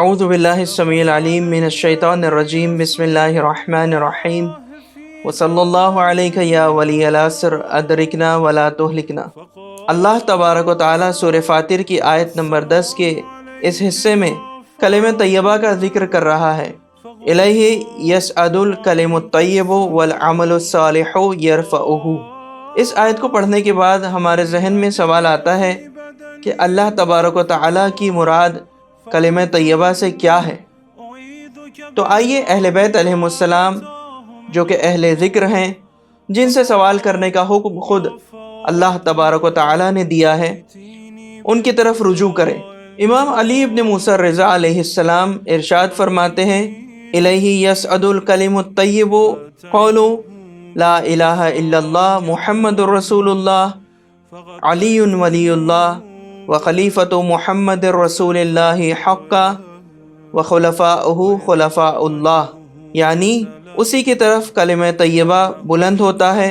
اعوذ باللہ السمیع العلیم من الشیطان الرجیم بسم اللہ الرحمن الرحیم وصلی اللہ علیہ یا ولی العصر ادرکنا ولا تہلکنا۔ اللہ تبارک و تعالیٰ سورہ فاتر کی آیت نمبر 10 کے اس حصے میں کلمہ طیبہ کا ذکر کر رہا ہے۔ الیہ یصعد الکلم الطیب والعمل الصالح یرفعہ۔ اس آیت کو پڑھنے کے بعد ہمارے ذہن میں سوال آتا ہے کہ اللہ تبارک و تعالیٰ کی مراد کلمہ طیبہ سے کیا ہے؟ تو آئیے اہل بیت علیہ السلام جو کہ اہل ذکر ہیں، جن سے سوال کرنے کا حکم خود اللہ تبارک و تعالیٰ نے دیا ہے، ان کی طرف رجوع کریں۔ امام علی ابن موسیٰ رضا علیہ السلام ارشاد فرماتے ہیں، الیہ یصعد الکلم الطیب قول لا الہ الا اللہ محمد رسول اللہ علی ولی اللہ وخلیفۃ محمد رسول اللہ حقا وخلفاؤہ خلفاء اللہ، یعنی اسی کی طرف کلمہ طیبہ بلند ہوتا ہے،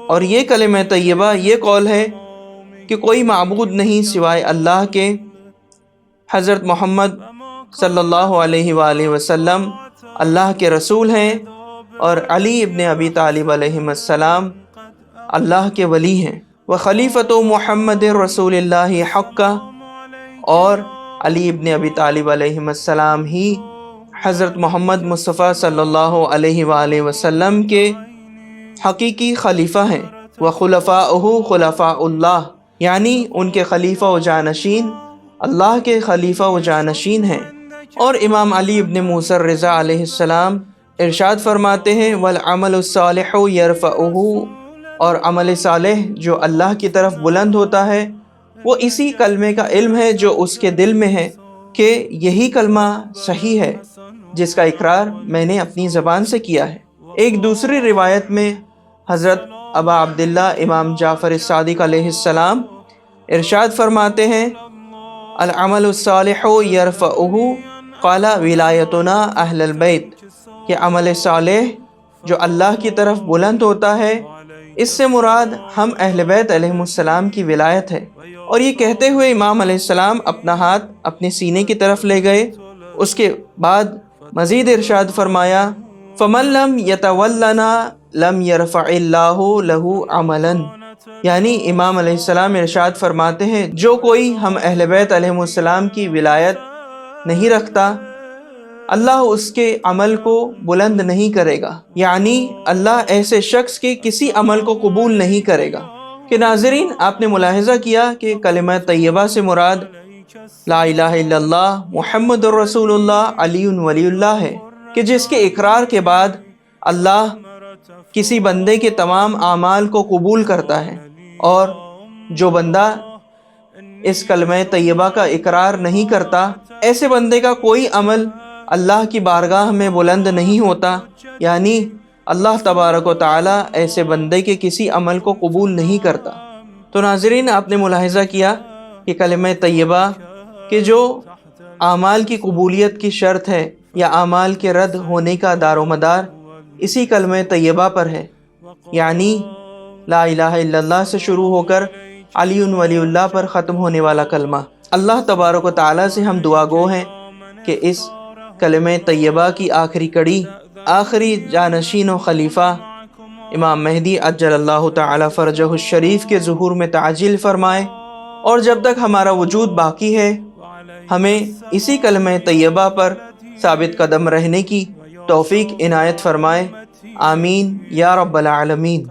اور یہ کلمہ طیبہ یہ قول ہے کہ کوئی معبود نہیں سوائے اللہ کے، حضرت محمد صلی اللہ علیہ وآلہ وسلم اللہ کے رسول ہیں، اور علی ابن ابی طالب علیہ السلام اللہ کے ولی ہیں، وخلیفۃ محمد رسول اللہ حقا، اور علی ابن ابی طالب علیہ السلام ہی حضرت محمد مصطفیٰ صلی اللہ علیہ وآلہ وسلم کے حقیقی خلیفہ ہیں، وخلفاؤہ خلفاء اللہ، یعنی ان کے خلیفہ و جانشین اللہ کے خلیفہ و جانشین ہیں۔ اور امام علی ابن موسیٰ رضا علیہ السلام ارشاد فرماتے ہیں، والعمل الصالح یرفعہ، اور عمل صالح جو اللہ کی طرف بلند ہوتا ہے وہ اسی کلمے کا علم ہے جو اس کے دل میں ہے کہ یہی کلمہ صحیح ہے، جس کا اقرار میں نے اپنی زبان سے کیا ہے۔ ایک دوسری روایت میں حضرت ابا عبداللہ امام جعفر الصادق علیہ السلام ارشاد فرماتے ہیں، العمل الصالح یرفعہ قال ولایتنا اہل البیت، کہ عمل صالح جو اللہ کی طرف بلند ہوتا ہے، اس سے مراد ہم اہل بیت علیہ السلام کی ولایت ہے۔ اور یہ کہتے ہوئے امام علیہ السلام اپنا ہاتھ اپنے سینے کی طرف لے گئے، اس کے بعد مزید ارشاد فرمایا، فمن لم یتولنا لم یرفع اللہ لہ عملا، یعنی امام علیہ السلام ارشاد فرماتے ہیں جو کوئی ہم اہل بیت علیہ السلام کی ولایت نہیں رکھتا، اللہ اس کے عمل کو بلند نہیں کرے گا، یعنی اللہ ایسے شخص کے کسی عمل کو قبول نہیں کرے گا۔ کہ ناظرین، آپ نے ملاحظہ کیا کہ کلمہ طیبہ سے مراد لا الہ الا اللہ محمد رسول اللہ علی ولی اللہ ہے، کہ جس کے اقرار کے بعد اللہ کسی بندے کے تمام اعمال کو قبول کرتا ہے، اور جو بندہ اس کلمہ طیبہ کا اقرار نہیں کرتا، ایسے بندے کا کوئی عمل اللہ کی بارگاہ میں بلند نہیں ہوتا، یعنی اللہ تبارک و تعالیٰ ایسے بندے کے کسی عمل کو قبول نہیں کرتا۔ تو ناظرین، آپ نے ملاحظہ کیا کہ کلمہ طیبہ کہ جو اعمال کی قبولیت کی شرط ہے یا اعمال کے رد ہونے کا دار و مدار اسی کلمہ طیبہ پر ہے، یعنی لا الہ الا اللہ سے شروع ہو کر علی ولی اللہ پر ختم ہونے والا کلمہ۔ اللہ تبارک و تعالیٰ سے ہم دعا گو ہیں کہ اس کلمہ طیبہ کی آخری کڑی، آخری جانشین و خلیفہ امام مہدی عجل اللہ تعالی فرجہ الشریف کے ظہور میں تعجیل فرمائے، اور جب تک ہمارا وجود باقی ہے ہمیں اسی کلمہ طیبہ پر ثابت قدم رہنے کی توفیق عنایت فرمائے، آمین یا رب العالمین۔